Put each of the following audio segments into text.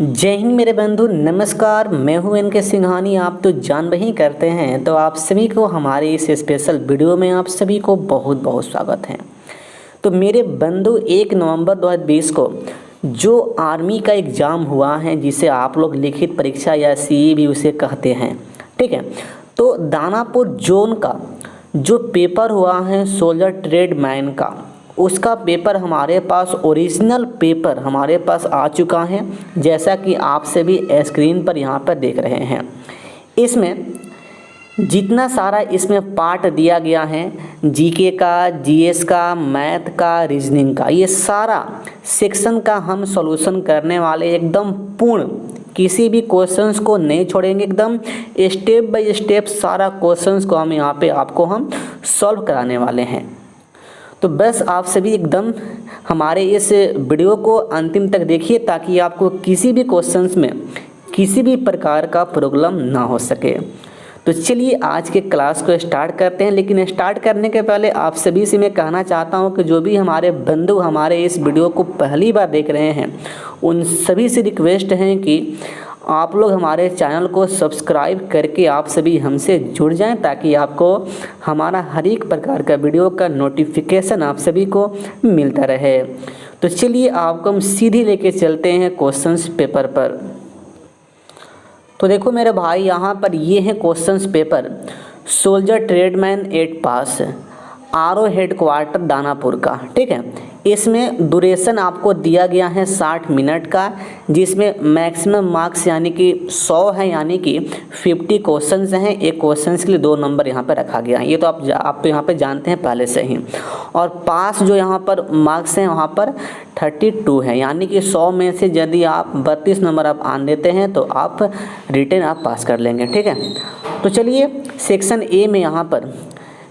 जय हिंद मेरे बंधु, नमस्कार। मैं हूं इनके सिंघानी। आप तो जान ही करते हैं, तो आप सभी को हमारे इस स्पेशल वीडियो में आप सभी को बहुत बहुत स्वागत है। तो मेरे बंधु 1 नवंबर 2020 को जो आर्मी का एग्ज़ाम हुआ है, जिसे आप लोग लिखित परीक्षा या सीई भी उसे कहते हैं, ठीक है। तो दानापुर जोन का जो पेपर हुआ है सोल्जर ट्रेडमैन का, उसका पेपर हमारे पास ओरिजिनल पेपर हमारे पास आ चुका है, जैसा कि आप सभी स्क्रीन पर यहाँ पर देख रहे हैं। इसमें जितना सारा इसमें पार्ट दिया गया है, जीके का, जीएस का, मैथ का, रीजनिंग का, ये सारा सेक्शन का हम सॉल्यूशन करने वाले एकदम पूर्ण, किसी भी क्वेश्चंस को नहीं छोड़ेंगे। एकदम स्टेप बाय स्टेप सारा क्वेश्चंस को हम यहाँ पे आपको हम सॉल्व कराने वाले हैं। तो बस आप सभी एकदम हमारे इस वीडियो को अंतिम तक देखिए, ताकि आपको किसी भी क्वेश्चंस में किसी भी प्रकार का प्रॉब्लम ना हो सके। तो चलिए आज के क्लास को स्टार्ट करते हैं। लेकिन स्टार्ट करने के पहले आप सभी से मैं कहना चाहता हूं कि जो भी हमारे बंधु हमारे इस वीडियो को पहली बार देख रहे हैं, उन सभी से रिक्वेस्ट है कि आप लोग हमारे चैनल को सब्सक्राइब करके आप सभी हमसे जुड़ जाएं, ताकि आपको हमारा हर एक प्रकार का वीडियो का नोटिफिकेशन आप सभी को मिलता रहे। तो चलिए आपको हम सीधे लेके चलते हैं क्वेश्चंस पेपर पर। तो देखो मेरे भाई, यहाँ पर ये है क्वेश्चंस पेपर सोल्जर ट्रेडमैन 8 पास, आरओ हेडक्वार्टर दानापुर का, ठीक है। इसमें ड्यूरेशन आपको दिया गया है 60 मिनट का, जिसमें मैक्सिमम मार्क्स यानी कि 100 है, यानी कि 50 क्वेश्चंस हैं। एक क्वेश्चंस के लिए 2 नंबर यहाँ पर रखा गया है, ये तो आप यहाँ पे जानते हैं पहले से ही। और पास जो यहाँ पर मार्क्स हैं वहाँ पर 32 है, यानी कि 100 में से यदि आप 32 नंबर आप आन देते हैं तो आप रिटन आप पास कर लेंगे, ठीक है। तो चलिए सेक्शन ए में यहाँ पर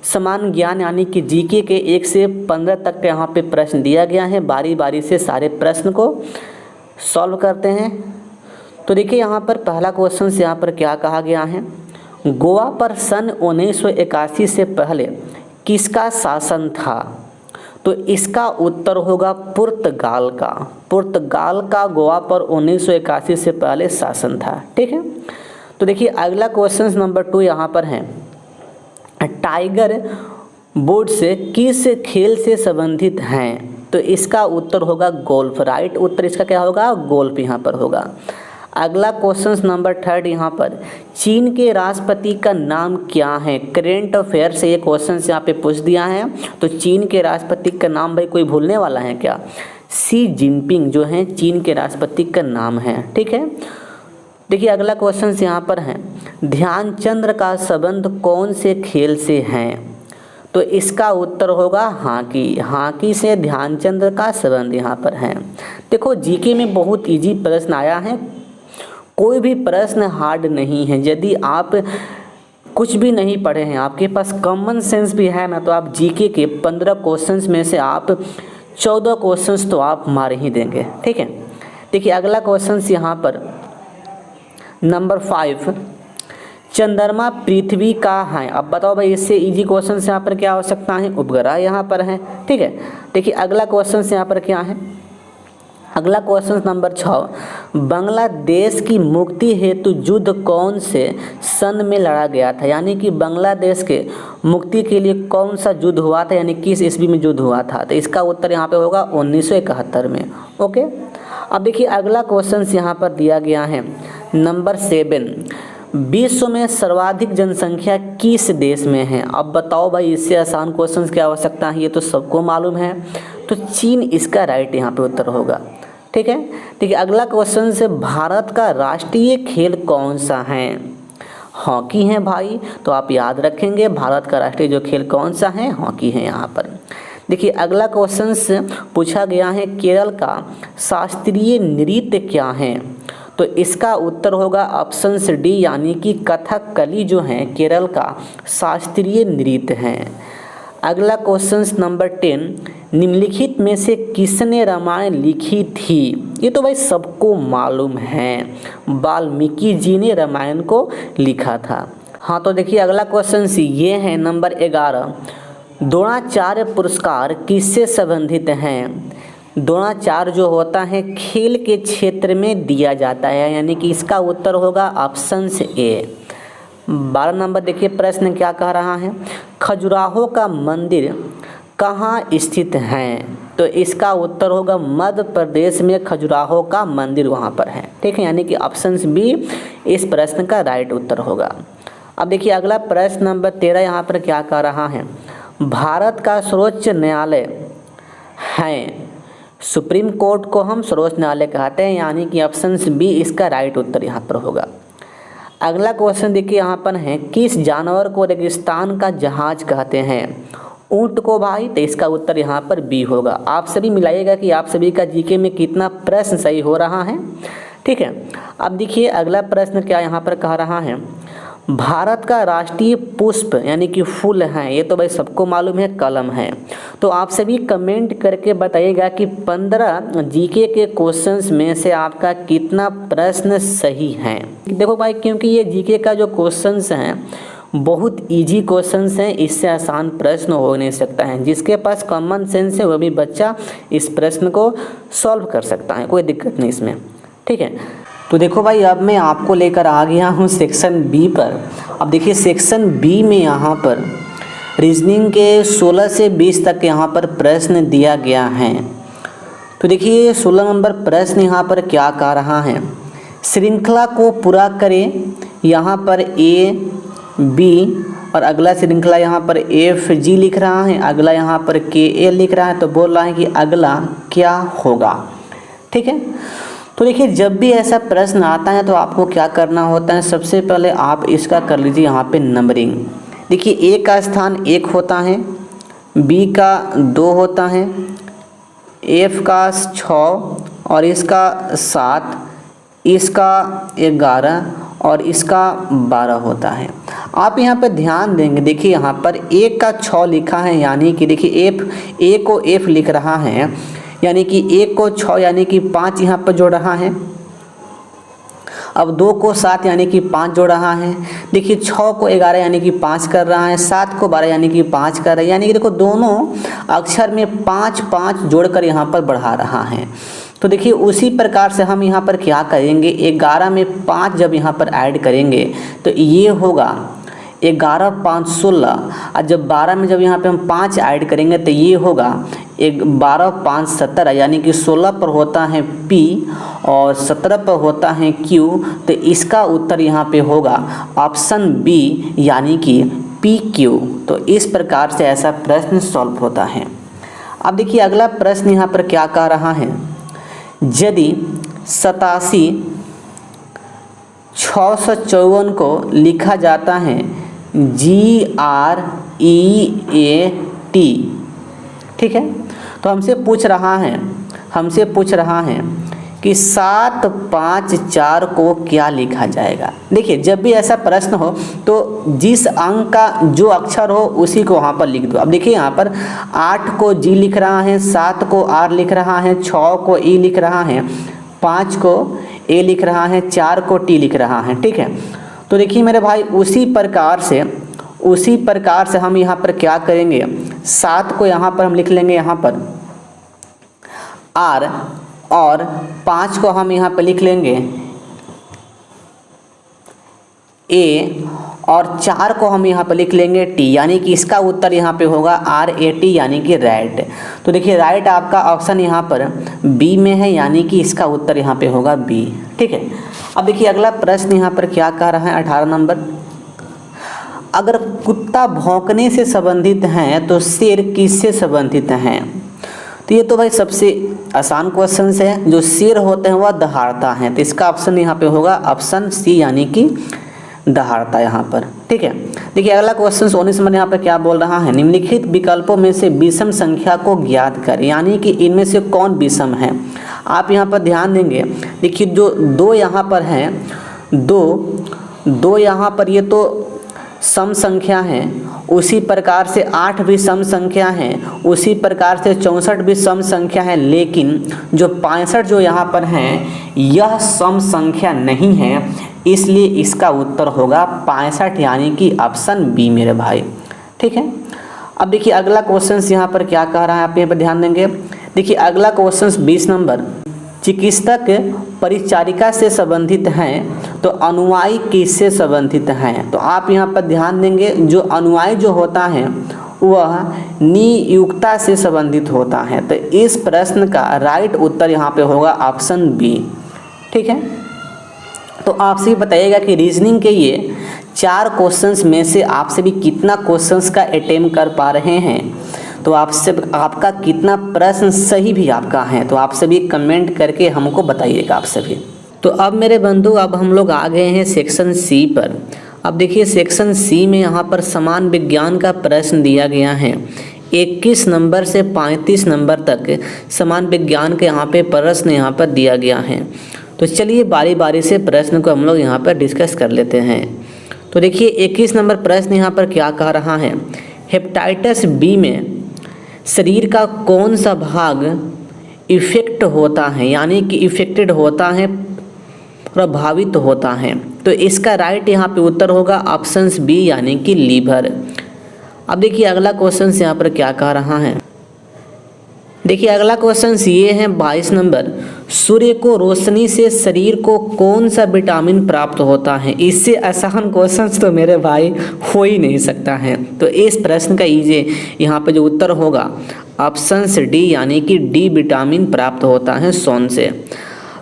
समान ज्ञान यानी कि जीके के 1 से 15 तक के यहाँ पे प्रश्न दिया गया है। बारी बारी से सारे प्रश्न को सॉल्व करते हैं। तो देखिए यहाँ पर पहला क्वेश्चन से यहाँ पर क्या कहा गया है, गोवा पर सन 1981 से पहले किसका शासन था? तो इसका उत्तर होगा पुर्तगाल का। पुर्तगाल का गोवा पर 1981 से पहले शासन था, ठीक है। तो देखिए अगला क्वेश्चन नंबर 2 यहाँ पर है, टाइगर वुड्स किस खेल से संबंधित हैं? तो इसका उत्तर होगा गोल्फ। राइट उत्तर इसका क्या होगा? गोल्फ यहाँ पर होगा। अगला क्वेश्चन नंबर 3 यहाँ पर, चीन के राष्ट्रपति का नाम क्या है? करेंट अफेयर से ये क्वेश्चन यहाँ पे पूछ दिया है। तो चीन के राष्ट्रपति का नाम भाई कोई भूलने वाला है क्या? शी जिनपिंग जो है चीन के राष्ट्रपति का नाम है, ठीक है। देखिए अगला क्वेश्चन यहाँ पर है, ध्यानचंद्र का संबंध कौन से खेल से है? तो इसका उत्तर होगा हॉकी। हॉकी से ध्यानचंद्र का संबंध यहाँ पर है। देखो जीके में बहुत इजी प्रश्न आया है, कोई भी प्रश्न हार्ड नहीं है। यदि आप कुछ भी नहीं पढ़े हैं, आपके पास कॉमन सेंस भी है ना, तो आप जीके के 15 क्वेश्चंस में से आप 14 क्वेश्चंस तो आप मार ही देंगे, ठीक है। देखिए अगला क्वेश्चन यहाँ पर नंबर 5, चंद्रमा पृथ्वी का है। अब बताओ भाई, इससे इजी क्वेश्चन यहाँ पर क्या हो सकता है? उपग्रह यहाँ पर है, ठीक है। देखिए अगला क्वेश्चन यहाँ पर क्या है, अगला क्वेश्चन नंबर 6, बांग्लादेश की मुक्ति हेतु युद्ध कौन से सन में लड़ा गया था? यानी कि बांग्लादेश के मुक्ति के लिए कौन सा युद्ध हुआ था, यानी किस ईस्वी में युद्ध हुआ था? तो इसका उत्तर यहाँ पे होगा 1971 में, ओके। अब देखिए अगला क्वेश्चन यहाँ पर दिया गया है नंबर 7, विश्व में सर्वाधिक जनसंख्या किस देश में है? अब बताओ भाई, इससे आसान क्वेश्चन क्या हो सकता है? ये तो सबको मालूम है। तो चीन इसका राइट यहाँ पे उत्तर होगा, ठीक है। देखिए अगला क्वेश्चन से, भारत का राष्ट्रीय खेल कौन सा है? हॉकी है भाई। तो आप याद रखेंगे भारत का राष्ट्रीय जो खेल कौन सा है? हॉकी है यहाँ पर। देखिए अगला क्वेश्चन से पूछा गया है, केरल का शास्त्रीय नृत्य क्या है? तो इसका उत्तर होगा ऑप्शन डी, यानी कि कथकली जो है केरल का शास्त्रीय नृत्य है। अगला क्वेश्चन नंबर 10, निम्नलिखित में से किसने रामायण लिखी थी? ये तो भाई सबको मालूम है, वाल्मीकि जी ने रामायण को लिखा था। हाँ तो देखिए अगला क्वेश्चन ये है नंबर 11, द्रोणाचार्य पुरस्कार किससे संबंधित हैं? द्रोणाचार्य जो होता है खेल के क्षेत्र में दिया जाता है, यानी कि इसका उत्तर होगा ऑप्शन ए। 12 नंबर देखिए प्रश्न क्या कह रहा है, खजुराहो का मंदिर कहाँ स्थित है? तो इसका उत्तर होगा मध्य प्रदेश में खजुराहो का मंदिर वहाँ पर है। ठीक है, यानी कि ऑप्शन बी इस प्रश्न का राइट उत्तर होगा। अब देखिए अगला प्रश्न नंबर 13 यहाँ पर क्या कह रहा है, भारत का सर्वोच्च न्यायालय है, सुप्रीम कोर्ट को हम सर्वोच्च न्यायालय कहते हैं, यानी कि ऑप्शन बी इसका राइट उत्तर यहाँ पर होगा। अगला क्वेश्चन देखिए यहाँ पर है, किस जानवर को रेगिस्तान का जहाज कहते हैं? ऊंट को भाई, तो इसका उत्तर यहाँ पर बी होगा। आप सभी मिलाइएगा कि आप सभी का जीके में कितना प्रश्न सही हो रहा है। ठीक है, अब देखिए अगला प्रश्न क्या यहाँ पर कह रहा है, भारत का राष्ट्रीय पुष्प यानी कि फूल है, ये तो भाई सबको मालूम है, कलम है। तो आप सभी कमेंट करके बताइएगा कि 15 जीके के क्वेश्चंस में से आपका कितना प्रश्न सही है। देखो भाई, क्योंकि ये जीके का जो क्वेश्चंस हैं बहुत इजी क्वेश्चंस हैं, इससे आसान प्रश्न हो नहीं सकता है। जिसके पास कॉमन सेंस है वो भी बच्चा इस प्रश्न को सॉल्व कर सकता है, कोई दिक्कत नहीं इसमें। ठीक है, तो देखो भाई अब मैं आपको लेकर आ गया हूँ सेक्शन बी पर। अब देखिए सेक्शन बी में यहाँ पर रीजनिंग के 16 से 20 तक यहाँ पर प्रश्न दिया गया है। तो देखिए 16 नंबर प्रश्न यहाँ पर क्या कह रहा है, श्रृंखला को पूरा करें। यहाँ पर ए बी और अगला श्रृंखला यहाँ पर एफ जी लिख रहा है, अगला यहाँ पर के ए लिख रहा है। तो बोल रहा है कि अगला क्या होगा। ठीक है, तो देखिए जब भी ऐसा प्रश्न आता है तो आपको क्या करना होता है, सबसे पहले आप इसका कर लीजिए यहाँ पे नंबरिंग। देखिए ए का स्थान 1 होता है, बी का 2 होता है, एफ का 6 और इसका 7, इसका 11 और इसका 12 होता है। आप यहाँ पर ध्यान देंगे, देखिए यहाँ पर एक का 6 लिखा है, यानी कि देखिए एफ ए को एफ लिख रहा है, यानी कि 1 को 6 यानी कि 5 यहाँ पर जोड़ रहा है। अब 2 को 7 यानी कि 5 जोड़ रहा है। देखिए 6 को 11 यानी कि 5 कर रहा है, 7 को 12 यानी कि 5 कर रहा है, यानी कि देखो दोनों अक्षर में 5 5 जोड़कर यहाँ पर बढ़ा रहा है। तो देखिए उसी प्रकार से हम यहाँ पर क्या करेंगे, 11 में 5 जब यहाँ पर ऐड करेंगे तो ये होगा 11 5 16, और जब 12 में जब यहाँ पे हम 5 ऐड करेंगे तो ये होगा 12 5 17, यानी कि 16 पर होता है P और 17 पर होता है Q। तो इसका उत्तर यहाँ पे होगा ऑप्शन बी, यानी कि PQ। तो इस प्रकार से ऐसा प्रश्न सॉल्व होता है। अब देखिए अगला प्रश्न यहाँ पर क्या कह रहा है, यदि 87 654 को लिखा जाता है GREAT, ठीक है, तो हमसे पूछ रहा है कि 7 5 4 को क्या लिखा जाएगा। देखिए जब भी ऐसा प्रश्न हो तो जिस अंक का जो अक्षर हो उसी को वहाँ पर लिख दो। अब देखिए यहाँ पर 8 को G लिख रहा है, 7 को R लिख रहा है, 6 को E लिख रहा है, 5 को A लिख रहा है, 4 को T लिख रहा है। ठीक है, तो देखिए मेरे भाई उसी प्रकार से हम यहाँ पर क्या करेंगे, 7 को यहाँ पर हम लिख लेंगे यहाँ पर R, और 5 को हम यहाँ पर लिख लेंगे A, और 4 को हम यहाँ पर लिख लेंगे T, यानी कि इसका उत्तर यहाँ पे होगा RAT, यानी कि राइट। तो देखिए राइट आपका ऑप्शन यहाँ पर बी में है, यानी कि इसका उत्तर यहाँ पे होगा बी। ठीक है, अब देखिए अगला प्रश्न यहाँ पर क्या कह रहा है, 18 नंबर, अगर कुत्ता भौंकने से संबंधित हैं तो शेर किससे संबंधित हैं? तो ये तो भाई सबसे आसान क्वेश्चन है, जो शेर होते हैं वह दहाड़ता है। तो इसका ऑप्शन यहाँ पे होगा ऑप्शन सी, यानी कि दहाड़ता यहाँ पर। ठीक है, देखिए अगला क्वेश्चन 19 नंबर यहाँ पर क्या बोल रहा है, निम्नलिखित विकल्पों में से विषम संख्या को ज्ञात करें, यानी कि इनमें से कौन विषम है। आप यहाँ पर ध्यान देंगे, देखिए जो 2 यहाँ पर हैं, दो यहाँ पर ये तो सम संख्या है, उसी प्रकार से 8 भी सम संख्या है, उसी प्रकार से 64 भी सम संख्या है, लेकिन जो 65 जो यहाँ पर हैं यह सम संख्या नहीं है, इसलिए इसका उत्तर होगा 65, यानी कि ऑप्शन बी मेरे भाई। ठीक है, अब देखिए अगला क्वेश्चन यहाँ पर क्या कह रहा है, आप यहाँ पर ध्यान देंगे, देखिए अगला क्वेश्चन 20 नंबर, चिकित्सक परिचारिका से संबंधित हैं तो अनुयायी किससे संबंधित हैं? तो आप यहाँ पर ध्यान देंगे, जो अनुयायी जो होता है वह नियुक्ता से संबंधित होता है। तो इस प्रश्न का राइट उत्तर यहाँ पे होगा ऑप्शन बी। ठीक है, तो आपसे बताइएगा कि रीजनिंग के ये 4 क्वेश्चंस में से आपसे भी कितना क्वेश्चंस का अटेम्प्ट कर पा रहे हैं, तो आपसे आपका कितना प्रश्न सही भी आपका है, तो आप सभी कमेंट करके हमको बताइएगा आप सभी। तो अब मेरे बंधु अब हम लोग आ गए हैं सेक्शन सी पर। अब देखिए सेक्शन सी में यहाँ पर समान विज्ञान का प्रश्न दिया गया है। 21 नंबर से 35 नंबर तक समान विज्ञान के यहाँ पे प्रश्न यहाँ पर दिया गया है। तो चलिए बारी बारी से प्रश्न को हम लोग यहाँ पर डिस्कस कर लेते हैं। तो देखिए 21 नंबर प्रश्न यहाँ पर क्या कह रहा है, हेपेटाइटिस बी में शरीर का कौन सा भाग इफेक्ट होता है, यानी कि इफेक्टेड होता है, प्रभावित होता है? तो इसका राइट यहाँ पे उत्तर होगा ऑप्शन बी यानी कि लीवर। अब देखिए अगला क्वेश्चन यहाँ पर क्या कह रहा है, देखिए अगला क्वेश्चन ये है 22 नंबर, सूर्य को रोशनी से शरीर को कौन सा विटामिन प्राप्त होता है? इससे आसान क्वेश्चन तो मेरे भाई हो ही नहीं सकता है। तो इस प्रश्न का इजे यहाँ पे जो उत्तर होगा ऑप्शन डी यानी कि डी विटामिन प्राप्त होता है सन से।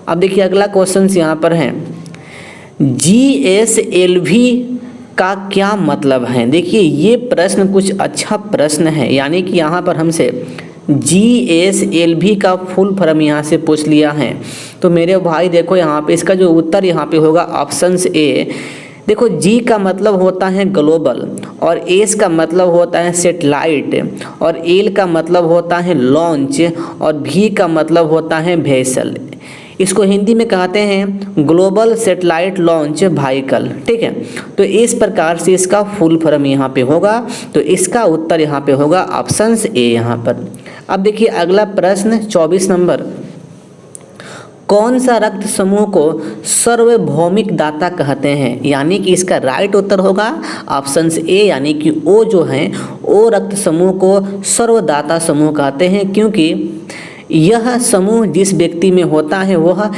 अब देखिए अगला क्वेश्चन यहाँ पर है, GSLV का क्या मतलब है? देखिए ये प्रश्न कुछ अच्छा प्रश्न है, यानी कि यहाँ पर हमसे GSLV का फुल फॉर्म यहाँ से पूछ लिया है। तो मेरे भाई देखो यहाँ पे इसका जो उत्तर यहाँ पे होगा ऑप्शन ए। देखो G का मतलब होता है ग्लोबल, और S का मतलब होता है सेटेलाइट, और L का मतलब होता है लॉन्च, और V का मतलब होता है वेसल। इसको हिंदी में कहते हैं ग्लोबल सैटेलाइट लॉन्च व्हीकल। ठीक है, तो इस प्रकार से इसका फुल फॉर्म यहाँ पे होगा। तो इसका उत्तर यहाँ पे होगा ऑप्शन ए यहाँ पर। अब देखिए अगला प्रश्न 24 नंबर, कौन सा रक्त समूह को सार्वभौमिक दाता कहते हैं? यानी कि इसका राइट उत्तर होगा ऑप्शन ए यानी कि ओ जो है ओ रक्त समूह को सर्वदाता समूह कहते हैं, क्योंकि यह समूह जिस व्यक्ति में होता है वह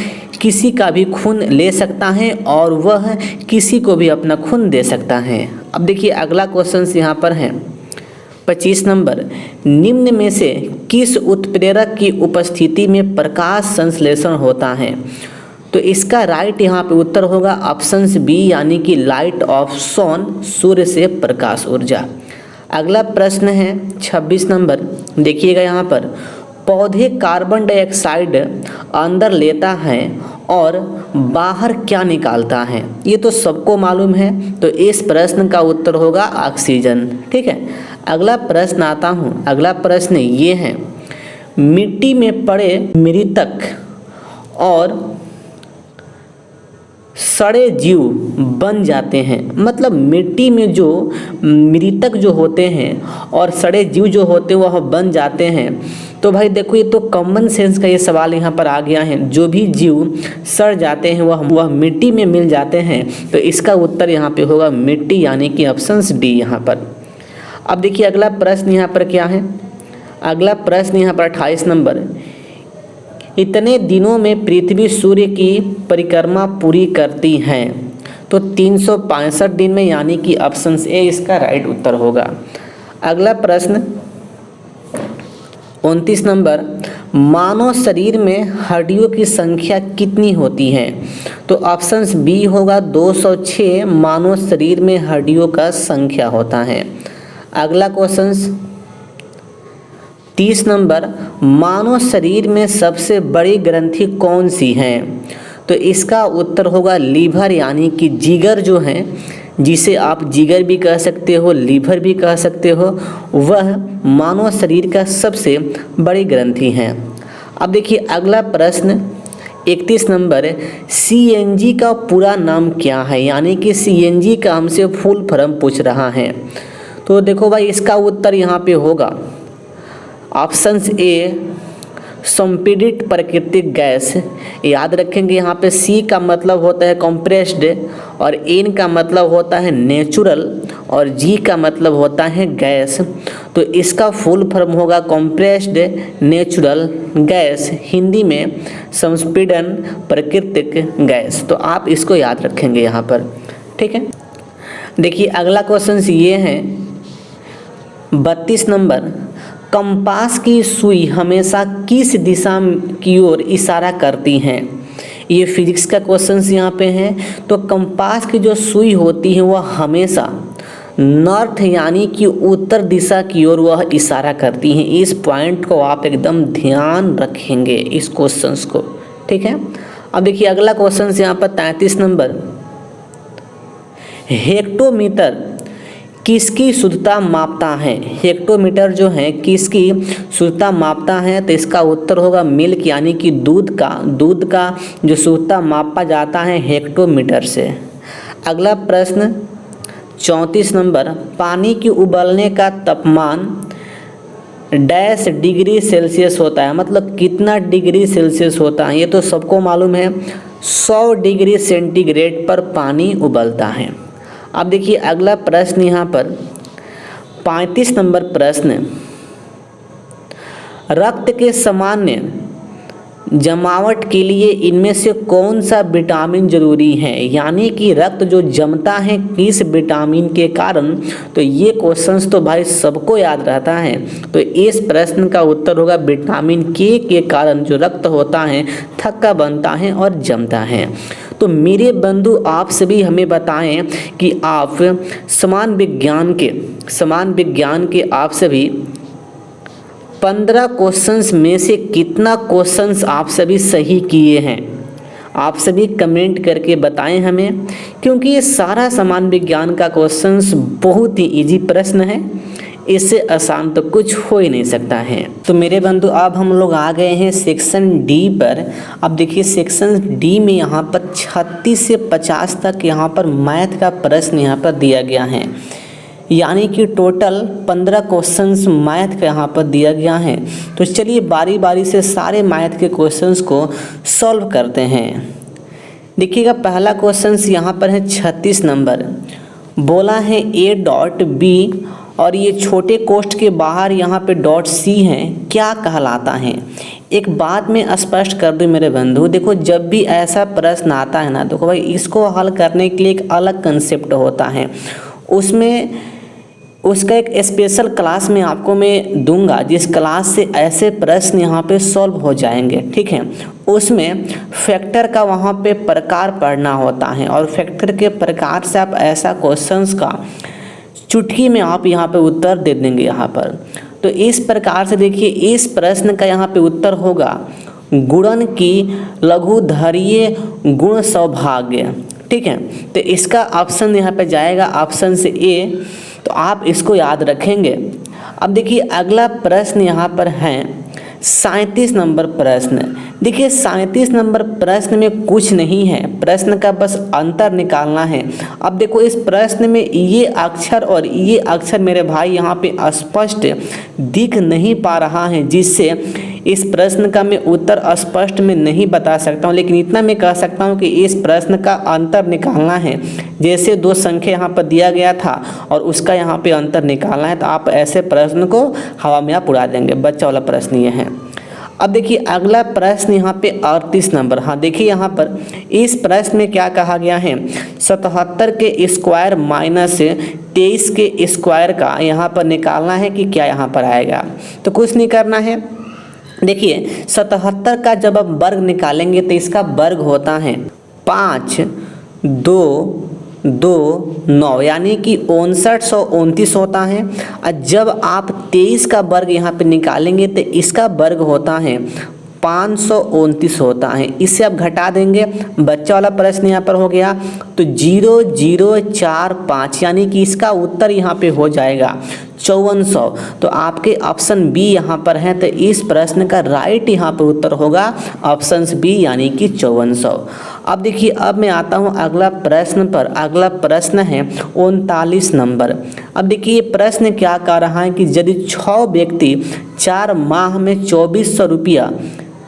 किसी का भी खून ले सकता है और वह किसी को भी अपना खून दे सकता है। अब देखिए अगला क्वेश्चन यहाँ पर है 25 नंबर, निम्न में से किस उत्प्रेरक की उपस्थिति में प्रकाश संश्लेषण होता है? तो इसका राइट यहाँ पे उत्तर होगा ऑप्शन बी यानी कि लाइट ऑफ सन, सूर्य से प्रकाश ऊर्जा। अगला प्रश्न है 26 नंबर, देखिएगा यहाँ पर, पौधे कार्बन डाइऑक्साइड अंदर लेता है और बाहर क्या निकालता है? ये तो सबको मालूम है। तो इस प्रश्न का उत्तर होगा ऑक्सीजन। ठीक है, अगला प्रश्न आता हूँ। अगला प्रश्न ये है, मिट्टी में पड़े मृतक और सड़े जीव बन जाते हैं। मतलब मिट्टी में जो मृतक जो होते हैं और सड़े जीव जो होते हैं वह बन जाते हैं। तो भाई देखो ये तो कॉमन सेंस का ये सवाल यहाँ पर आ गया है, जो भी जीव सड़ जाते हैं वह मिट्टी में मिल जाते हैं। तो इसका उत्तर यहाँ पे होगा मिट्टी यानी कि ऑप्शन डी यहाँ पर। अब देखिए अगला प्रश्न यहाँ पर क्या है, अगला प्रश्न यहाँ पर 28 नंबर, इतने दिनों में पृथ्वी सूर्य की परिक्रमा पूरी करती है? तो 365 दिन में, यानी कि ऑप्शन ए इसका राइट उत्तर होगा। अगला प्रश्न 29 नंबर, मानव शरीर में हड्डियों की संख्या कितनी होती है? तो ऑप्शन बी होगा 206 मानव शरीर में हड्डियों का संख्या होता है। अगला क्वेश्चन 30 नंबर, मानव शरीर में सबसे बड़ी ग्रंथि कौन सी है? तो इसका उत्तर होगा लीवर, यानी कि जिगर जो है, जिसे आप जिगर भी कह सकते हो, लीवर भी कह सकते हो, वह मानव शरीर का सबसे बड़ी ग्रंथि है। अब देखिए अगला प्रश्न 31 नंबर, CNG का पूरा नाम क्या है? यानी कि CNG का हमसे फुल फॉर्म पूछ रहा है। तो देखो भाई इसका उत्तर यहाँ पे होगा ऑप्शन ए संपीड़ित प्राकृतिक गैस। याद रखेंगे यहाँ पे C का मतलब होता है कंप्रेस्ड और N का मतलब होता है नेचुरल और G का मतलब होता है गैस। तो इसका फुल फॉर्म होगा कंप्रेस्ड नेचुरल गैस, हिंदी में संपीड़न प्राकृतिक गैस। तो आप इसको याद रखेंगे यहाँ पर, ठीक है। देखिए अगला क्वेश्चन ये है 32 नंबर, कंपास की सुई हमेशा किस दिशा की ओर इशारा करती हैं। ये फिजिक्स का क्वेश्चन यहाँ पे है। तो कंपास की जो सुई होती है वह हमेशा नॉर्थ यानी कि उत्तर दिशा की ओर वह इशारा करती हैं। इस पॉइंट को आप एकदम ध्यान रखेंगे इस क्वेश्चंस को, ठीक है। अब देखिए अगला क्वेश्चन यहाँ पर 33 नंबर, हेक्टोमीटर किसकी शुद्धता मापता है। हेक्टोमीटर जो है किसकी शुद्धता मापता है, तो इसका उत्तर होगा मिल्क यानी कि दूध का जो शुद्धता मापा जाता है हेक्टोमीटर से। अगला प्रश्न 34 नंबर, पानी की उबलने का तापमान डैश डिग्री सेल्सियस होता है, मतलब कितना डिग्री सेल्सियस होता है। ये तो सबको मालूम है, 100 डिग्री सेंटीग्रेड पर पानी उबलता है। अब देखिए अगला प्रश्न यहाँ पर 35 नंबर प्रश्न, रक्त के सामान्य जमावट के लिए इनमें से कौन सा विटामिन जरूरी है, यानी कि रक्त जो जमता है किस विटामिन के कारण। तो ये क्वेश्चंस तो भाई सबको याद रहता है। तो इस प्रश्न का उत्तर होगा विटामिन के कारण जो रक्त होता है थक्का बनता है और जमता है। तो मेरे बंधु आप सभी हमें बताएं कि आप समान विज्ञान के आप सभी 15 क्वेश्चंस में से कितना क्वेश्चंस आप सभी सही किए हैं। आप सभी कमेंट करके बताएं हमें, क्योंकि ये सारा समान विज्ञान का क्वेश्चंस बहुत ही इजी प्रश्न है, इससे आसान तो कुछ हो ही नहीं सकता है। तो मेरे बंधु अब हम लोग आ गए हैं सेक्शन डी पर। अब देखिए सेक्शन डी में यहाँ पर 36 से 50 तक यहाँ पर मैथ का प्रश्न यहाँ पर दिया गया है, यानी कि टोटल 15 क्वेश्चंस मैथ का यहाँ पर दिया गया है। तो चलिए बारी बारी से सारे मैथ के क्वेश्चंस को सॉल्व करते हैं। देखिएगा पहला क्वेश्चंस यहाँ पर है 36 नंबर, बोला है ए डॉट बी और ये छोटे कोष्ठ के बाहर यहाँ पे डॉट सी है, क्या कहलाता है। एक बात मैं स्पष्ट कर दूं मेरे बंधु, देखो जब भी ऐसा प्रश्न आता है ना, देखो भाई इसको हल करने के लिए एक अलग कंसेप्ट होता है, उसका एक स्पेशल क्लास में आपको मैं दूंगा, जिस क्लास से ऐसे प्रश्न यहाँ पे सॉल्व हो जाएंगे, ठीक है। उसमें फैक्टर का वहाँ पे प्रकार पढ़ना होता है और फैक्टर के प्रकार से आप ऐसा क्वेश्चंस का चुटकी में आप यहाँ पे उत्तर दे देंगे यहाँ पर। तो इस प्रकार से देखिए इस प्रश्न का यहाँ पे उत्तर होगा गुणन की लघुधरीय गुण सौभाग्य, ठीक है। तो इसका ऑप्शन यहाँ पे जाएगा ऑप्शन से ए, तो आप इसको याद रखेंगे। अब देखिए अगला प्रश्न यहाँ पर है 37 नंबर प्रश्न। देखिए 37 नंबर प्रश्न में कुछ नहीं है, प्रश्न का बस अंतर निकालना है। अब देखो इस प्रश्न में ये अक्षर और ये अक्षर मेरे भाई यहाँ पे स्पष्ट दिख नहीं पा रहा है, जिससे इस प्रश्न का मैं उत्तर स्पष्ट में नहीं बता सकता हूँ, लेकिन इतना मैं कह सकता हूँ कि इस प्रश्न का अंतर निकालना है। जैसे दो संख्या यहाँ पर दिया गया था और उसका यहाँ पे अंतर निकालना है, तो आप ऐसे प्रश्न को हवा में आप उड़ा देंगे। बच्चा वाला प्रश्न ये है। अब देखिए अगला प्रश्न यहाँ पे 38 नंबर। हाँ देखिए यहाँ पर इस प्रश्न में क्या कहा गया है, 77 के स्क्वायर माइनस 23 के स्क्वायर का यहाँ पर निकालना है कि क्या यहाँ पर आएगा। तो कुछ नहीं करना है, देखिए 77 का जब आप वर्ग निकालेंगे तो इसका वर्ग होता है 5, 2, 2, 9, यानी कि 5929 होता है। और जब आप 23 का वर्ग यहाँ पे निकालेंगे तो इसका वर्ग होता है 529 होता है। इससे आप घटा देंगे, बच्चा वाला प्रश्न यहाँ पर हो गया। तो 0045 यानी कि इसका उत्तर यहाँ पे हो जाएगा 5400। तो आपके ऑप्शन बी यहाँ पर है, तो इस प्रश्न का राइट यहाँ पर उत्तर होगा ऑप्शन बी यानी कि 5400। अब देखिए, अब मैं आता हूँ अगला प्रश्न पर। अगला प्रश्न है 39 नंबर। अब देखिए ये प्रश्न क्या कह रहा है कि यदि 6 व्यक्ति 4 माह में 2400 रुपया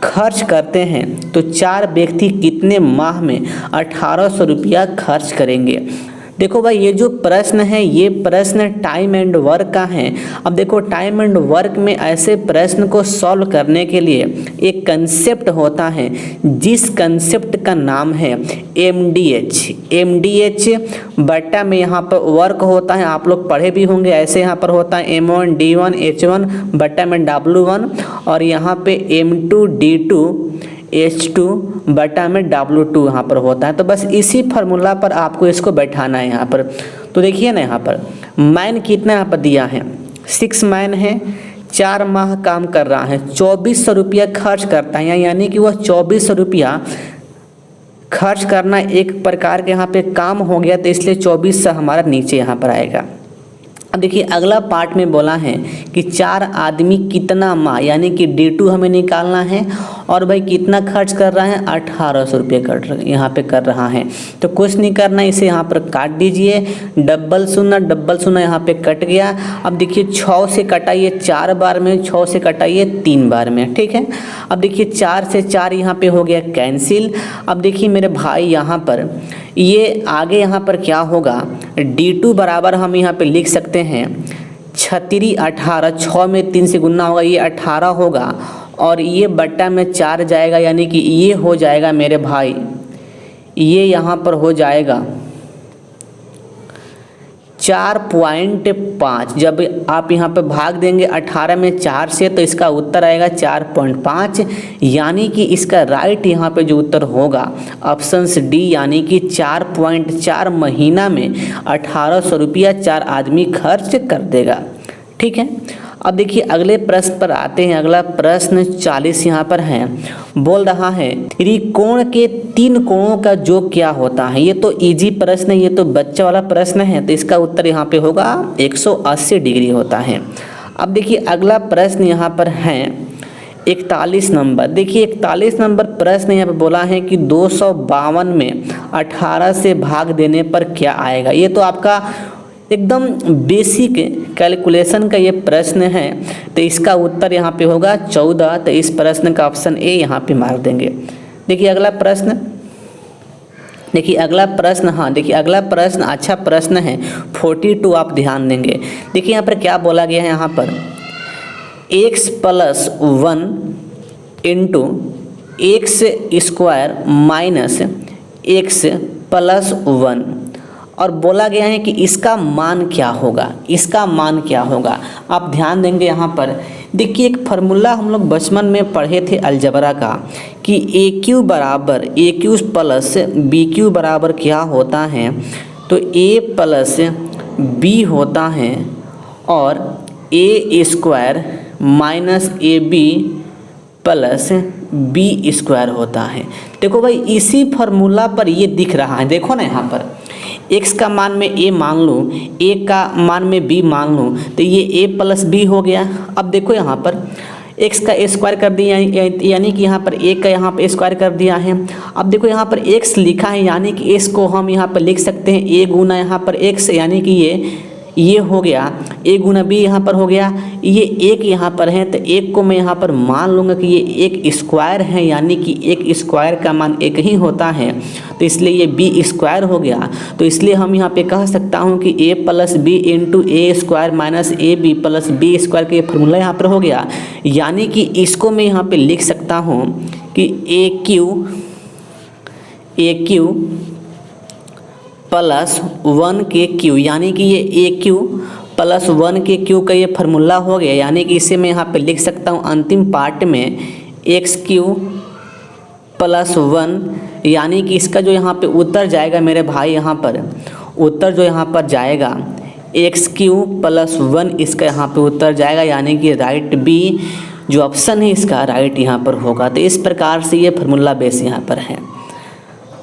खर्च करते हैं तो 4 व्यक्ति कितने माह में 1800 रुपया खर्च करेंगे। देखो भाई, ये जो प्रश्न है ये प्रश्न टाइम एंड वर्क का है। अब देखो, टाइम एंड वर्क में ऐसे प्रश्न को सॉल्व करने के लिए एक कंसेप्ट होता है, जिस कंसेप्ट का नाम है MDH बटा में यहाँ पर वर्क होता है, आप लोग पढ़े भी होंगे। ऐसे यहाँ पर होता है M1 D1 H1 बटा में W1 और यहाँ पे M2 D2 H2 बटा में W2 यहाँ पर होता है। तो बस इसी फार्मूला पर आपको इसको बैठाना है यहाँ पर। तो देखिए ना, यहाँ पर मैन कितना यहाँ पर दिया है, 6 मैन है, 4 माह काम कर रहा है, 2400 रुपया खर्च करता है, यानी कि वह 2400 रुपया खर्च करना एक प्रकार के यहाँ पे काम हो गया, तो इसलिए 2400 हमारा नीचे यहाँ पर आएगा। अब देखिए अगला पार्ट में बोला है कि 4 आदमी कितना माह, यानी कि D2 हमें निकालना है, और भाई कितना खर्च कर रहा है, 1800 रुपये यहाँ पे कर रहा है। तो कुछ नहीं करना, इसे यहाँ पर काट दीजिए, डबल शून्य यहाँ पे कट गया। अब देखिए 6 से कटाइए 4 बार में, 6 से कटाइए 3 बार में, ठीक है। अब देखिए 4 से 4 यहाँ पे हो गया कैंसिल। अब देखिए मेरे भाई यहाँ पर ये आगे यहाँ पर क्या होगा, D2 बराबर हम यहाँ पे लिख सकते हैं 6 18, 6 में 3 से गुना होगा, ये 18 होगा, और ये बट्टा में 4 जाएगा, यानी कि ये हो जाएगा मेरे भाई, ये यहाँ पर हो जाएगा 4.5। जब आप यहाँ पे भाग देंगे 18 में 4 से, तो इसका उत्तर आएगा 4.5, यानी कि इसका राइट यहाँ पे जो उत्तर होगा ऑप्शन डी, यानी कि 4.4 महीना में 1800 रुपया 4 आदमी खर्च कर देगा, ठीक है। अब देखिए अगले प्रश्न पर आते हैं। अगला प्रश्न 40 यहाँ पर है, बोल रहा है त्रिकोण के 3 कोणों का योग क्या होता है। ये तो इजी प्रश्न है, ये तो बच्चा वाला प्रश्न है, तो इसका उत्तर यहाँ पे होगा 180 डिग्री होता है। अब देखिए अगला प्रश्न यहाँ पर है 41 नंबर। देखिए 41 नंबर प्रश्न यहाँ पे बोला है कि 252 में 18 से भाग देने पर क्या आएगा। ये तो आपका एकदम बेसिक कैलकुलेशन का ये प्रश्न है, तो इसका उत्तर यहाँ पे होगा 14। तो इस प्रश्न का ऑप्शन ए यहाँ पे मार देंगे। देखिए अगला प्रश्न, देखिए अगला प्रश्न, हाँ देखिए अगला प्रश्न अच्छा प्रश्न है 42, आप ध्यान देंगे। देखिए यहाँ पर क्या बोला गया है, यहाँ पर x + 1 into x² minus x + 1, और बोला गया है कि इसका मान क्या होगा, इसका मान क्या होगा। आप ध्यान देंगे यहाँ पर। देखिए एक फार्मूला हम लोग बचपन में पढ़े थे अलजबरा का, कि AQ बराबर AQ प्लस BQ बराबर क्या होता है, तो A प्लस B होता है, और A² minus AB plus B² होता है। देखो भाई इसी फार्मूला पर ये दिख रहा है, देखो ना यहाँ पर x का मान में a मान लूँ, a का मान में b मान लूँ, तो ये a + b हो गया। अब देखो यहाँ पर x का a² कर दिया, यानी कि यहाँ पर a का यहाँ पर a² कर दिया है। अब देखो यहाँ पर x लिखा है, यानी कि x को हम यहाँ पर लिख सकते हैं a गुना यहाँ पर x, यानी कि ये हो गया a गुना b यहाँ पर हो गया, ये एक यहाँ पर है, तो एक को मैं यहाँ पर मान लूँगा कि ये एक स्क्वायर है, यानी कि एक स्क्वायर का मान एक ही होता है, तो इसलिए ये b² हो गया। तो इसलिए हम यहाँ पे कह सकता हूँ कि a + b into A² minus AB + B² का ये फार्मूला यहाँ पर हो गया, यानी कि इसको मैं यहाँ पे लिख सकता हूँ कि AQ + 1 के Q, यानी कि ये AQ + 1 के Q का ये फार्मूला हो गया, यानी कि इसे मैं यहाँ पे लिख सकता हूँ अंतिम पार्ट में XQ + 1, यानी कि इसका जो यहाँ पे उत्तर जाएगा मेरे भाई, यहाँ पर उत्तर जो यहाँ पर जाएगा XQ + 1, इसका यहाँ पे उत्तर जाएगा, यानी कि राइट B जो ऑप्शन है इसका राइट यहाँ पर होगा। तो इस प्रकार से ये फार्मूला बेस यहाँ पर है।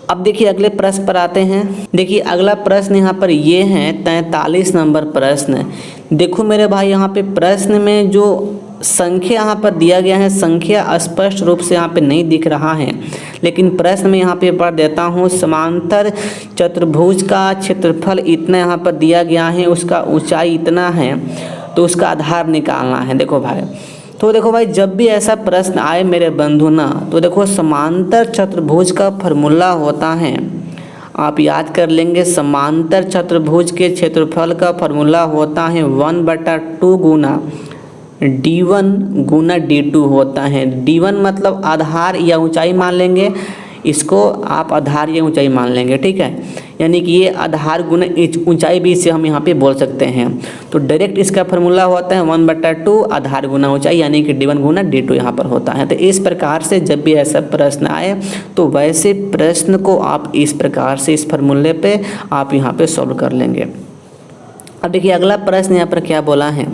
अब देखिए अगले प्रश्न पर आते हैं। देखिए अगला प्रश्न यहाँ पर ये है 43 नंबर प्रश्न। देखो मेरे भाई यहाँ पे प्रश्न में जो संख्या यहाँ पर दिया गया है, संख्या स्पष्ट रूप से यहाँ पे नहीं दिख रहा है, लेकिन प्रश्न में यहाँ पे पढ़ देता हूँ। समांतर चतुर्भुज का क्षेत्रफल इतना यहाँ पर दिया गया है, उसका ऊंचाई इतना है, तो उसका आधार निकालना है। देखो भाई, तो देखो भाई जब भी ऐसा प्रश्न आए मेरे बंधु ना, तो देखो समांतर चतुर्भुज का फॉर्मूला होता है, आप याद कर लेंगे। समांतर चतुर्भुज के क्षेत्रफल का फॉर्मूला होता है 1/2 गुना d1 गुना d2 होता है। d1 मतलब आधार या ऊंचाई मान लेंगे, इसको आप आधार या ऊंचाई मान लेंगे, ठीक है। यानी कि ये आधार गुना ऊंचाई भी इसे हम यहाँ पे बोल सकते हैं। तो डायरेक्ट इसका फार्मूला होता है 1/2 आधार गुना ऊंचाई, यानी कि d1 गुना d2 यहाँ पर होता है। तो इस प्रकार से जब भी ऐसा प्रश्न आए तो वैसे प्रश्न को आप इस प्रकार से इस फार्मूले पे आप यहाँ पे सॉल्व कर लेंगे। अब देखिए अगला प्रश्न यहाँ पर क्या बोला है,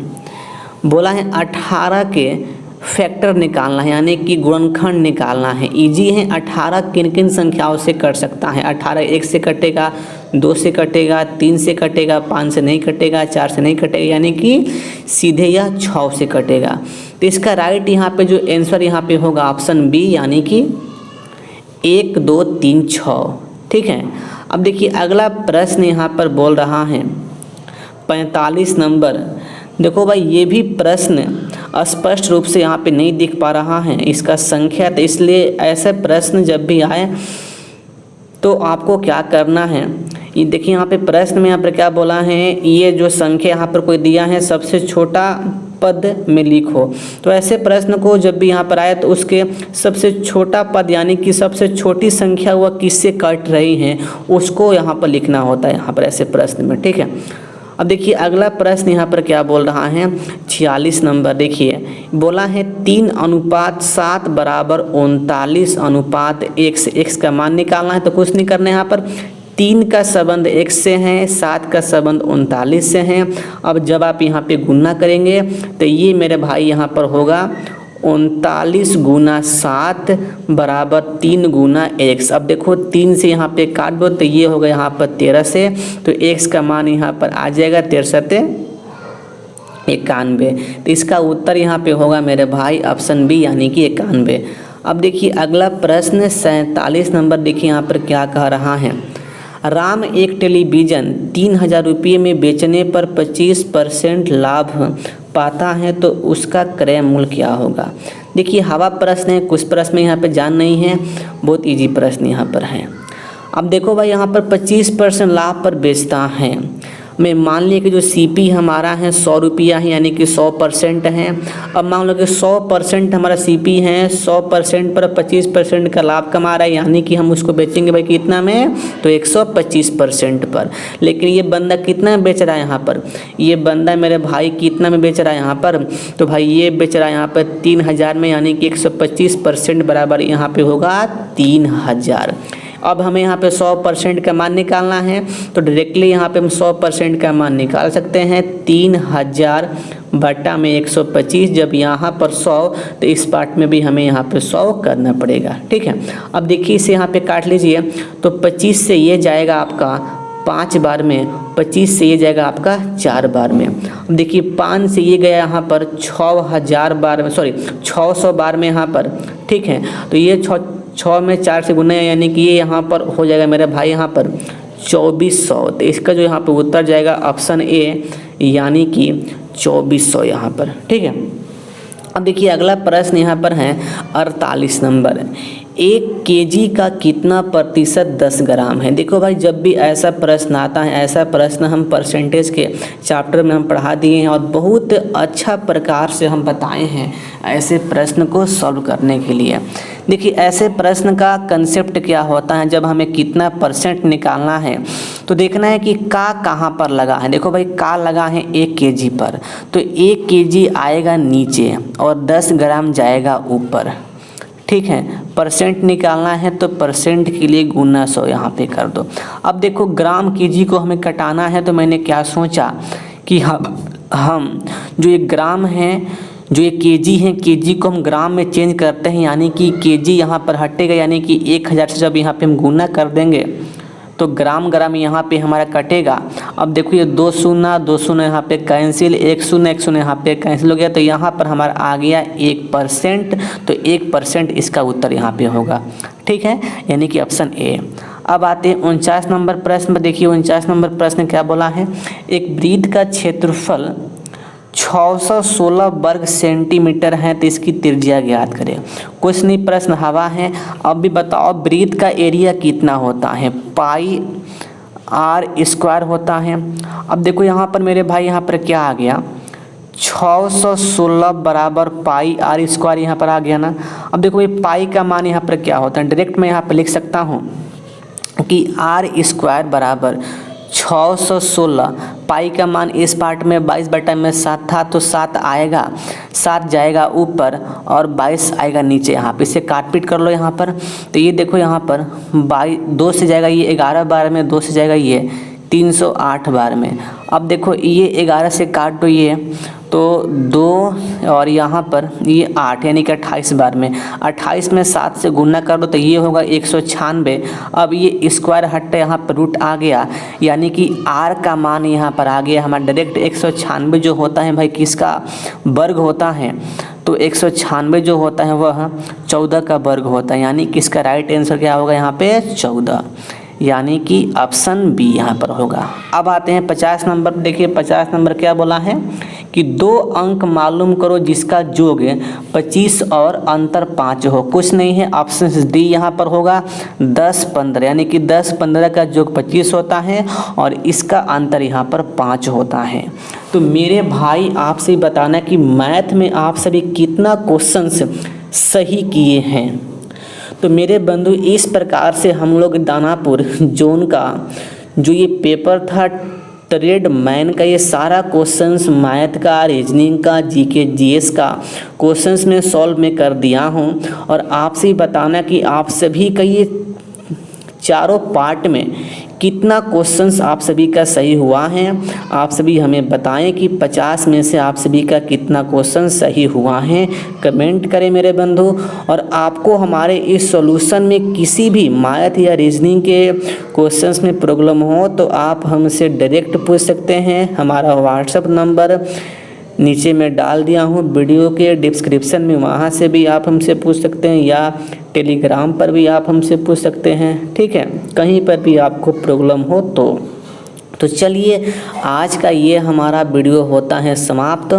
बोला है 18 के फैक्टर निकालना है, यानी कि गुणनखंड निकालना है। इजी है। 18 किन किन संख्याओं से कट सकता है। 18 1 से कटेगा, 2 से कटेगा, 3 से कटेगा, 5 से नहीं कटेगा, 4 से नहीं कटेगा, यानी कि सीधे यह 6 से कटेगा। तो इसका राइट यहाँ पे जो आंसर यहाँ पे होगा ऑप्शन बी, यानी कि 1 2 3 6, ठीक है। अब देखिए अगला प्रश्न यहाँ पर बोल रहा है 45 नंबर। देखो भाई ये भी प्रश्न स्पष्ट रूप से यहाँ पे नहीं दिख पा रहा है इसका संख्या, तो इसलिए ऐसे प्रश्न जब भी आए तो आपको क्या करना है, ये देखिए यहाँ पे प्रश्न में यहाँ पर क्या बोला है, ये जो संख्या यहाँ पर कोई दिया है सबसे छोटा पद में लिखो। तो ऐसे प्रश्न को जब भी यहाँ पर आए तो उसके सबसे छोटा पद यानी कि सबसे छोटी संख्या वह किससे कट रही है उसको यहाँ पर लिखना होता है यहाँ पर ऐसे प्रश्न में, ठीक है। अब देखिए अगला प्रश्न यहाँ पर क्या बोल रहा है 46 नंबर। देखिए बोला है 3:7 बराबर 39:1 से x का मान निकालना है। तो कुछ नहीं करना है, यहाँ पर 3 का संबंध x से है, 7 का संबंध 39 से है। अब जब आप यहाँ पे गुणा करेंगे तो ये मेरे भाई यहाँ पर होगा 39 गुना 7 बराबर 3 गुना x। अब देखो 3 से यहाँ पे काट दो तो ये होगा यहाँ पर 13 से, तो x का मान यहाँ पर आ जाएगा 9391। तो इसका उत्तर यहाँ पे होगा मेरे भाई ऑप्शन बी, यानी कि 91। अब देखिए अगला प्रश्न 47 नंबर। देखिए यहाँ पर क्या कह रहा है, राम एक टेलीविज़न 3000 रुपये में बेचने पर 25% लाभ पाता है, तो उसका क्रय मूल्य क्या होगा। देखिए हवा प्रश्न है, कुछ प्रश्न यहाँ पे जान नहीं है, बहुत इजी प्रश्न यहाँ पर है। अब देखो भाई यहाँ पर 25% लाभ पर बेचता है। मैं मान लिया कि जो सीपी हमारा है 100 रुपया है, यानी कि 100% है। अब मान लो कि 100% हमारा सीपी है, 100% पर 25% का लाभ कमा रहा है, यानी कि हम उसको बेचेंगे भाई कितना में, तो 125% पर। लेकिन ये बंदा कितना बेच रहा है यहाँ पर, ये बंदा मेरे भाई कितना में बेच रहा है यहाँ पर, तो भाई ये बेच रहा है यहाँ पर 3000 में, यानी कि 125% बराबर यहाँ पे होगा 3000। अब हमें यहाँ पे 100% का मान निकालना है, तो डायरेक्टली यहाँ पे हम 100% का मान निकाल सकते हैं। 3000 बटा में 125, जब यहाँ पर 100 तो इस पार्ट में भी हमें यहाँ पे 100 करना पड़ेगा, ठीक है। अब देखिए इसे यहाँ पे काट लीजिए, तो 25 से ये जाएगा आपका 5 बार में, 25 से ये जाएगा आपका 4 बार में। अब देखिए 5 से ये गया यहाँ पर 6000 बार में, सॉरी 600 बार में यहाँ पर, ठीक है। तो ये 6 में 4 से गुना है, यानी कि ये यहाँ पर हो जाएगा मेरे भाई यहाँ पर 2400। तो इसका जो यहाँ पर उत्तर जाएगा ऑप्शन ए, यानी कि 2400 यहाँ पर, ठीक है। अब देखिए अगला प्रश्न यहाँ पर है 48 नंबर। 1 केजी का कितना प्रतिशत 10 ग्राम है। देखो भाई जब भी ऐसा प्रश्न आता है, ऐसा प्रश्न हम परसेंटेज के चैप्टर में हम पढ़ा दिए हैं और बहुत अच्छा प्रकार से हम बताए हैं ऐसे प्रश्न को सॉल्व करने के लिए। देखिए ऐसे प्रश्न का कंसेप्ट क्या होता है, जब हमें कितना परसेंट निकालना है तो देखना है कि का कहाँ पर लगा है। देखो भाई का लगा है 1 केजी पर, तो 1 केजी आएगा नीचे और 10 ग्राम जाएगा ऊपर, ठीक है। परसेंट निकालना है तो परसेंट के लिए गुना 100 यहाँ पे कर दो। अब देखो ग्राम केजी को हमें कटाना है, तो मैंने क्या सोचा कि हम जो 1 ग्राम है जो ये केजी है, केजी को हम ग्राम में चेंज करते हैं, यानी कि केजी यहाँ पर हटेगा, यानी कि 1000 से जब यहाँ पे हम गुना कर देंगे तो ग्राम ग्राम यहाँ पे हमारा कटेगा। अब देखो ये 2 शून्य यहाँ पे कैंसिल, 1 शून्य यहाँ पे कैंसिल हो गया, तो यहाँ पर हमारा आ गया 1%। तो 1% इसका उत्तर यहाँ पे होगा। ठीक है, यानी कि ऑप्शन ए। अब आते हैं 49 नंबर प्रश्न पर। देखिए 49 नंबर प्रश्न क्या बोला है, एक वृत्त का क्षेत्रफल 616 वर्ग सेंटीमीटर है, तो इसकी त्रिज्या ज्ञात करें। कुछ नहीं, प्रश्न हवा है। अब भी बताओ वृत्त का एरिया कितना होता है, पाई आर स्क्वायर होता है। अब देखो यहाँ पर मेरे भाई यहाँ पर क्या आ गया, 616 बराबर पाई आर स्क्वायर यहाँ पर आ गया ना। अब देखो ये पाई का मान यहाँ पर क्या होता है, डायरेक्ट मैं यहाँ पर लिख सकता हूँ कि आर स्क्वायर बराबर 616, पाई का मान इस पार्ट में 22/7 था, तो 7 आएगा, 7 जाएगा ऊपर और 22 आएगा नीचे। यहाँ पे इसे काट पीट कर लो यहाँ पर। तो ये देखो यहाँ पर 2 से जाएगा ये 11 बार में, 2 से जाएगा ये 308 बार में। अब देखो ये 11 से काट दो ये, तो 2 और यहाँ पर ये 8, यानी कि 28 बार में। 28 में 7 से गुना कर दो तो ये होगा 196। अब ये स्क्वायर हट यहाँ पर रूट आ गया, यानी कि आर का मान यहाँ पर आ गया हमारा डायरेक्ट 196 जो होता है भाई किसका वर्ग होता है, तो 196 जो होता है वह 14 का वर्ग होता है, यानी कि इसका राइट आंसर क्या होगा यहाँ पे 14, यानी कि ऑप्शन बी यहाँ पर होगा। अब आते हैं 50 नंबर। देखिए 50 नंबर क्या बोला है कि 2 अंक मालूम करो जिसका जोग 25 और अंतर 5 हो। कुछ नहीं है, ऑप्शन डी यहाँ पर होगा 10-15, यानी कि 10-15 का जोग 25 होता है और इसका अंतर यहाँ पर 5 होता है। तो मेरे भाई आपसे बताना कि मैथ में आप सभी कितना क्वेश्चंस सही किए हैं। तो मेरे बंधु इस प्रकार से हम लोग दानापुर जोन का जो ये पेपर था ट्रेड मैन का, ये सारा क्वेश्चंस मैथ का, रीजनिंग का, जीके जीएस का क्वेश्चंस में सॉल्व में कर दिया हूँ। और आपसे बताना कि आप सभी का ये चारों पार्ट में कितना क्वेश्चंस आप सभी का सही हुआ है। आप सभी हमें बताएं कि 50 में से आप सभी का कितना क्वेश्चन सही हुआ है, कमेंट करें मेरे बंधु। और आपको हमारे इस सॉल्यूशन में किसी भी मैथ या रीजनिंग के क्वेश्चंस में प्रॉब्लम हो तो आप हमसे डायरेक्ट पूछ सकते हैं। हमारा व्हाट्सएप नंबर नीचे में डाल दिया हूँ वीडियो के डिस्क्रिप्शन में, वहाँ से भी आप हमसे पूछ सकते हैं या टेलीग्राम पर भी आप हमसे पूछ सकते हैं। ठीक है, कहीं पर भी आपको प्रॉब्लम हो तो चलिए आज का ये हमारा वीडियो होता है समाप्त।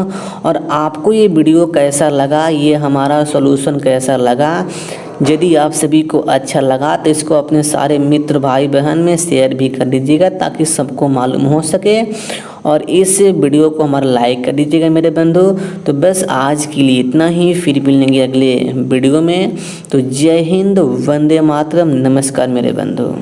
और आपको ये वीडियो कैसा लगा, ये हमारा सॉल्यूशन कैसा लगा, यदि आप सभी को अच्छा लगा तो इसको अपने सारे मित्र भाई बहन में शेयर भी कर दीजिएगा ताकि सबको मालूम हो सके। और इस वीडियो को हमारा लाइक कर दीजिएगा मेरे बंधु। तो बस आज के लिए इतना ही, फिर मिलेंगे अगले वीडियो में। तो जय हिंद, वंदे मातरम, नमस्कार मेरे बंधु।